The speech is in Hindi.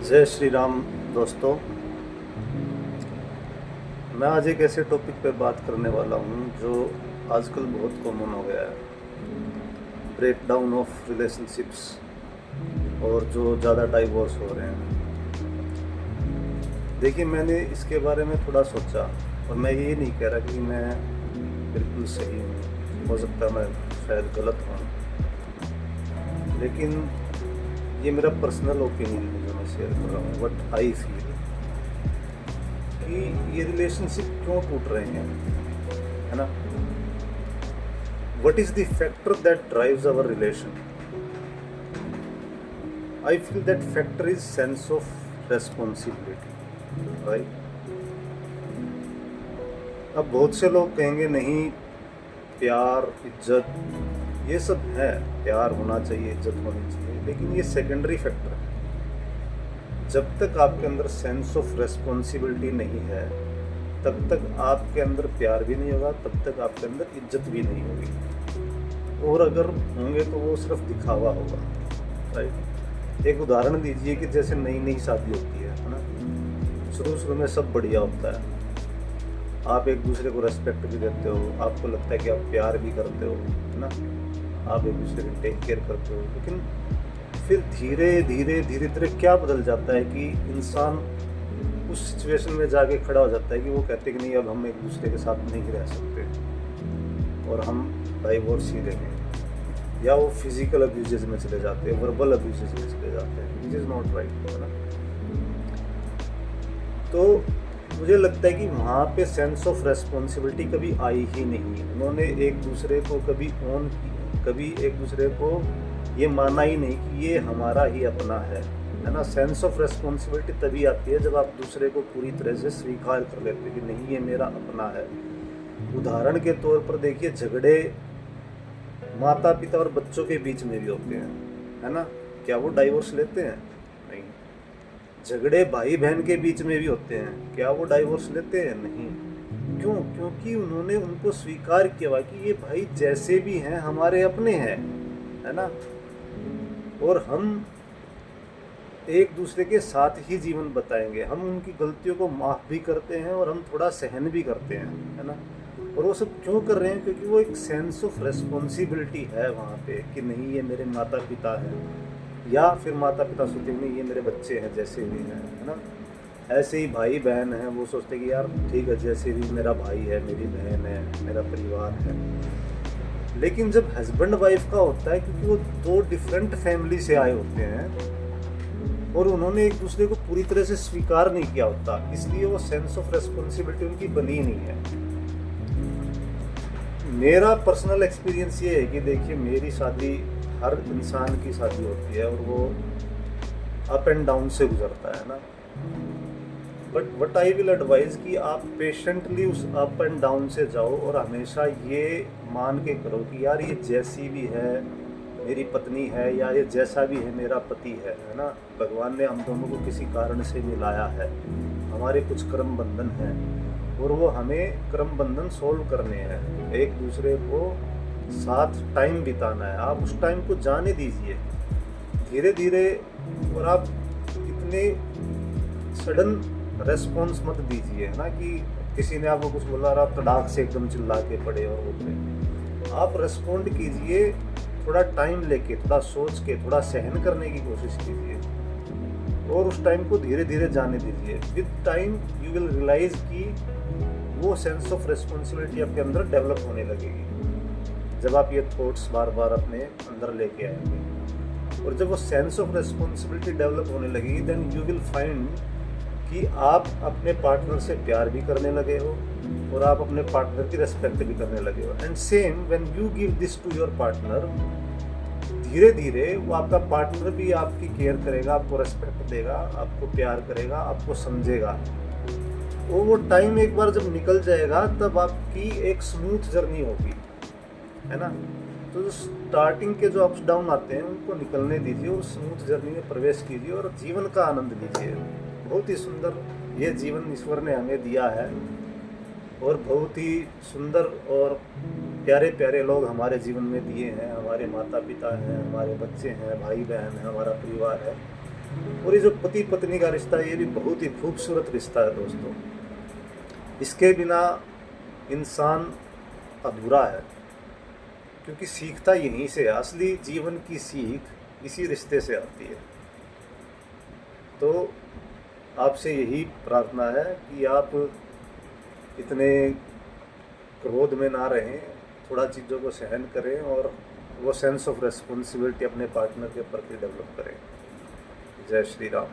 जय श्री राम दोस्तों। मैं आज एक ऐसे टॉपिक पे बात करने वाला हूँ जो आजकल बहुत कॉमन हो गया है, ब्रेक डाउन ऑफ रिलेशनशिप्स, और जो ज़्यादा डाइवोर्स हो रहे हैं। देखिए, मैंने इसके बारे में थोड़ा सोचा, और मैं ये नहीं कह रहा कि मैं बिल्कुल सही हूँ, हो सकता है मैं शायद गलत हूँ, लेकिन ये मेरा पर्सनल ओपिनियन है जो मैं शेयर कर रहा हूँ। व्हाट आई फील कि ये रिलेशनशिप क्यों टूट रहे हैं, है ना। What is the factor that drives our relation? I feel that factor is sense of responsibility, right. अब बहुत से लोग कहेंगे नहीं, प्यार, इज्जत, ये सब है, प्यार होना चाहिए, इज्जत होनी चाहिए, लेकिन ये सेकेंडरी फैक्टर है। जब तक आपके अंदर सेंस ऑफ रेस्पॉन्सिबिलिटी नहीं है, तब तक आपके अंदर प्यार भी नहीं होगा, तब तक आपके अंदर इज्जत भी नहीं होगी, और अगर होंगे तो वो सिर्फ दिखावा होगा, राइट। एक उदाहरण दीजिए कि जैसे नई नई शादी होती है ना, शुरू में सब बढ़िया होता है, आप एक दूसरे को रेस्पेक्ट भी देते हो, आपको लगता है कि आप प्यार भी करते हो, है ना, आप एक दूसरे को टेक केयर करते हो, लेकिन फिर धीरे धीरे क्या बदल जाता है कि इंसान उस सिचुएशन में जाके खड़ा हो जाता है कि वो कहते हैं कि नहीं, अब हम एक दूसरे के साथ नहीं रह सकते और हम डाइवोर्स ही लेंगे, या वो फिजिकल अब्यूजेस में चले जाते हैं, वर्बल अब्यूजेस में चले जाते हैं, विच इज़ नॉट राइट, है ना। तो मुझे लगता है कि वहाँ पे सेंस ऑफ रेस्पॉन्सिबिलिटी कभी आई ही नहीं। उन्होंने एक दूसरे को कभी कभी एक दूसरे को ये माना ही नहीं कि ये हमारा ही अपना है ना। सेंस ऑफ रेस्पॉन्सिबिलिटी तभी आती है जब आप दूसरे को पूरी तरह से स्वीकार कर लेते हैं कि नहीं, ये मेरा अपना है। उदाहरण के तौर पर देखिए, झगड़े माता पिता और बच्चों के बीच में भी होते हैं, है ना, क्या वो डाइवोर्स लेते हैं? नहीं। झगड़े भाई बहन के बीच में भी होते हैं, क्या वो डाइवोर्स लेते हैं? नहीं। क्यों? क्योंकि उन्होंने उनको स्वीकार किया कि ये भाई जैसे भी हैं हमारे अपने हैं, है ना, और हम एक दूसरे के साथ ही जीवन बताएंगे। हम उनकी गलतियों को माफ़ भी करते हैं और हम थोड़ा सहन भी करते हैं, है ना। और वो सब क्यों कर रहे हैं? क्योंकि वो एक सेंस ऑफ रेस्पॉन्सिबिलिटी है वहाँ पे कि नहीं, ये मेरे माता पिता हैं, या फिर माता पिता सोचते हैं नहीं, ये मेरे बच्चे हैं जैसे भी हैं, है ना। ऐसे ही भाई बहन हैं, वो सोचते हैं कि यार ठीक है, जैसे भी मेरा भाई है, मेरी बहन है, मेरा परिवार है। लेकिन जब हस्बैंड वाइफ का होता है, क्योंकि वो दो डिफरेंट फैमिली से आए होते हैं और उन्होंने एक दूसरे को पूरी तरह से स्वीकार नहीं किया होता, इसलिए वो सेंस ऑफ रेस्पॉन्सिबिलिटी उनकी बनी नहीं है। मेरा पर्सनल एक्सपीरियंस ये है कि देखिए, मेरी शादी, हर इंसान की शादी होती है और वो अप एंड डाउन से गुजरता है ना। But what I will advise कि आप पेशेंटली उस अप एंड डाउन से जाओ और हमेशा ये मान के करो कि यार ये जैसी भी है मेरी पत्नी है, या ये जैसा भी है मेरा पति है ना। भगवान ने हम दोनों को किसी कारण से मिलाया है, हमारे कुछ कर्म बंधन हैं और वो हमें कर्म बंधन सोल्व करने हैं, एक दूसरे को साथ टाइम बिताना है। आप उस टाइम को जाने दीजिए धीरे धीरे, और आप इतने सडन रेस्पॉन्स मत दीजिए, है ना, कि किसी ने आपको कुछ बोला और आप तड़ाक से एकदम चिल्ला के पड़े और वो पड़े। आप रेस्पॉन्ड कीजिए, थोड़ा टाइम लेके, थोड़ा सोच के, थोड़ा सहन करने की कोशिश कीजिए और उस टाइम को धीरे धीरे जाने दीजिए। With time you will realise कि वो सेंस ऑफ रेस्पॉन्सिबिलिटी आपके अंदर डेवलप होने लगेगी जब आप ये थॉट्स बार बार अपने अंदर लेके आएंगे। और जब वो सेंस ऑफ रेस्पॉन्सिबिलिटी डेवलप होने लगेगी, देन यू विल फाइंड कि आप अपने पार्टनर से प्यार भी करने लगे हो और आप अपने पार्टनर की रेस्पेक्ट भी करने लगे हो। And same when you give this to your partner, धीरे धीरे वो आपका पार्टनर भी आपकी केयर करेगा, आपको रेस्पेक्ट देगा, आपको प्यार करेगा, आपको समझेगा। वो टाइम एक बार जब निकल जाएगा तब आपकी एक स्मूथ जर्नी होगी, है ना। तो जो स्टार्टिंग के जो अप्स डाउन आते हैं उनको निकलने दीजिए और स्मूथ जर्नी में प्रवेश कीजिए और जीवन का आनंद लीजिए। बहुत ही सुंदर ये जीवन ईश्वर ने हमें दिया है और बहुत ही सुंदर और प्यारे प्यारे लोग हमारे जीवन में दिए हैं। हमारे माता पिता हैं, हमारे बच्चे हैं, भाई बहन हैं, हमारा परिवार है। और ये जो पति पत्नी का रिश्ता है, ये भी बहुत ही खूबसूरत रिश्ता है दोस्तों। इसके बिना इंसान अधूरा है, क्योंकि सीखता यहीं से है। असली जीवन की सीख इसी रिश्ते से आती है। तो आपसे यही प्रार्थना है कि आप इतने क्रोध में ना रहें, थोड़ा चीज़ों को सहन करें और वो सेंस ऑफ रेस्पॉन्सिबिलिटी अपने पार्टनर के प्रति डेवलप करें। जय श्री राम।